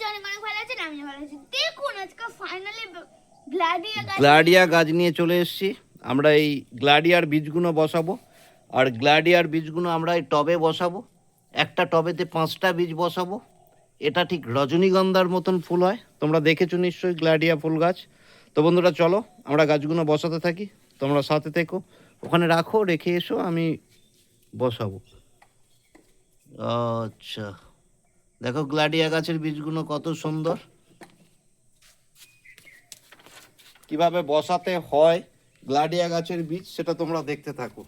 নিশ্চয়ই অনেক অনেক ভালো আছেন, আমি ভালো আছি। দেখুন আজকে ফাইনালি গ্লাডিয়া গাছ নিয়ে চলে এসেছি। আমরা এই গ্লাডিয়ার বীজগুলো বসাবো, আর গ্লাডিয়ার বীজগুলো আমরা এই টবে বসাবো। একটা টবেতে 5টা বীজ বসাবো। এটা ঠিক রজনীগন্ধার মতন ফুল হয়, তোমরা দেখেছো নিশ্চয়ই গ্লাডিয়া ফুল গাছ। তো বন্ধুরা চলো আমরা গাছগুলো বসাতে থাকি, তোমরা সাথে থেকো। ওখানে রাখো, রেখে এসো, আমি বসাবো। আচ্ছা, দেখো গ্লাডিয়া গাছের বীজগুলো কত সুন্দর। কিভাবে বসাতে হয় গ্লাডিয়া গাছের বীজ সেটা তোমরা দেখতে থাকো।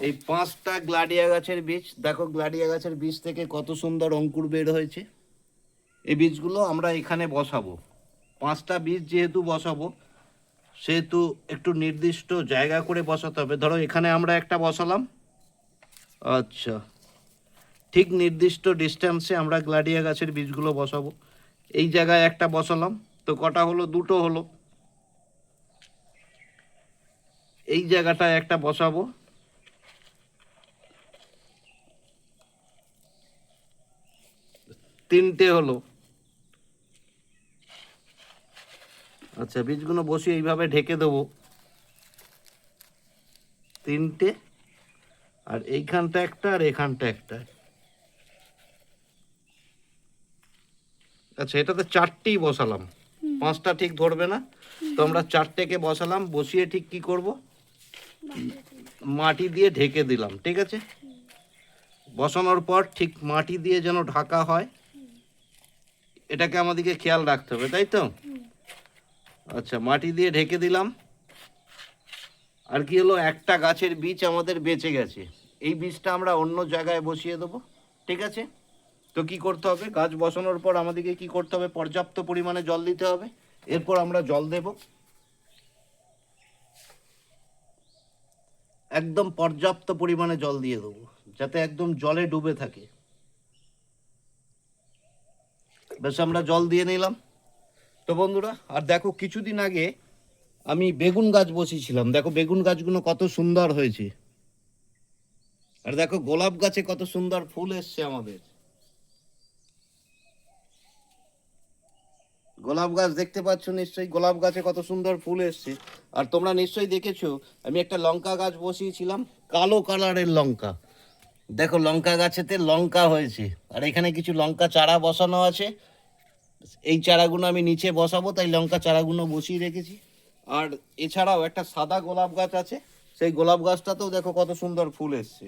এই 5টা গ্লাডিয়া গাছের বীজ, দেখো গ্লাডিয়া গাছের বীজ থেকে কত সুন্দর অঙ্কুর বের হয়েছে। এই বীজগুলো আমরা এখানে বসাবো। 5টা বীজ যেহেতু বসাবো সেহেতু একটু নির্দিষ্ট জায়গা করে বসাতে হবে। ধরো এখানে আমরা একটা বসালাম, আচ্ছা, ঠিক নির্দিষ্ট ডিস্টেন্সে আমরা গ্লাডিয়া গাছের বীজগুলো বসাবো। এই জায়গায় একটা বসালাম, তো কটা হলো? 2টো হলো। এই জায়গাটায় একটা বসাবো, 3টে হলো। আচ্ছা, বীজগুলো বসিয়ে এইভাবে ঢেকে দেবো, 3টে। আর এইখানটা একটা, আর এখানটা একটা। আচ্ছা, এটাতে 4টেই বসালাম, 5টা ঠিক ধরবে না, তো আমরা 4টেকে বসালাম। বসিয়ে ঠিক কি করব, মাটি দিয়ে ঢেকে দিলাম, ঠিক আছে। বসানোর পর ঠিক মাটি দিয়ে যেন ঢাকা হয়, এটাকে আমাদেরকে খেয়াল রাখতে হবে, তাই তো? আচ্ছা, মাটি দিয়ে ঢেকে দিলাম। আর কি হলো, একটা গাছের বীজ আমাদের বেঁচে গেছে। এই বীজটা আমরা অন্য জায়গায় বসিয়ে দেবো, ঠিক আছে। তো কি করতে হবে, গাছ বসানোর পর আমাদেরকে কি করতে হবে, পর্যাপ্ত পরিমাণে জল দিতে হবে। এরপর আমরা জল দেব, একদম পর্যাপ্ত পরিমাণে জল দিয়ে দেবো, যাতে একদম জলে ডুবে থাকে। বেশ, আমরা জল দিয়ে নিলাম। তো বন্ধুরা, আর দেখো কিছুদিন আগে আমি বেগুন গাছ বসিয়েছিলাম, দেখো বেগুন গাছগুলো কত সুন্দর হয়েছে। আর দেখো গোলাপ গাছে কত সুন্দর ফুল এসছে আমাদের। গোলাপ গাছ দেখতে পাচ্ছ নিশ্চয়ই, গোলাপ গাছে কত সুন্দর ফুল এসছে। আর তোমরা নিশ্চয়ই দেখেছো আমি একটা লঙ্কা গাছ বসিয়েছিলাম, কালো কালারের লঙ্কা। দেখো লঙ্কা গাছেতে লঙ্কা হয়েছে। আর এখানে কিছু লঙ্কা চারা বসানো আছে, এই চারাগুলো আমি নিচে বসাবো, তাই লঙ্কা চারাগুলো বসিয়ে রেখেছি। আর এছাড়াও একটা সাদা গোলাপ গাছ আছে, সেই গোলাপ গাছটাতেও দেখো কত সুন্দর ফুল এসছে।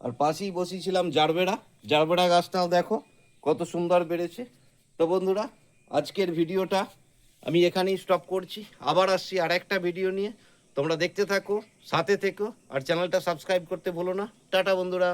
আর পাশেই বসিয়েছিলাম জারবেরা, জারবেরা গাছটাও দেখো কত সুন্দর বেড়েছে। তো বন্ধুরা, আজকের ভিডিওটা আমি এখানেই স্টপ করছি। আবার আসছি আর একটা ভিডিও নিয়ে, তোমরা দেখতে থাকো, সাথে থেকো, আর চ্যানেলটা সাবস্ক্রাইব করতে ভুলো না। টাটা বন্ধুরা।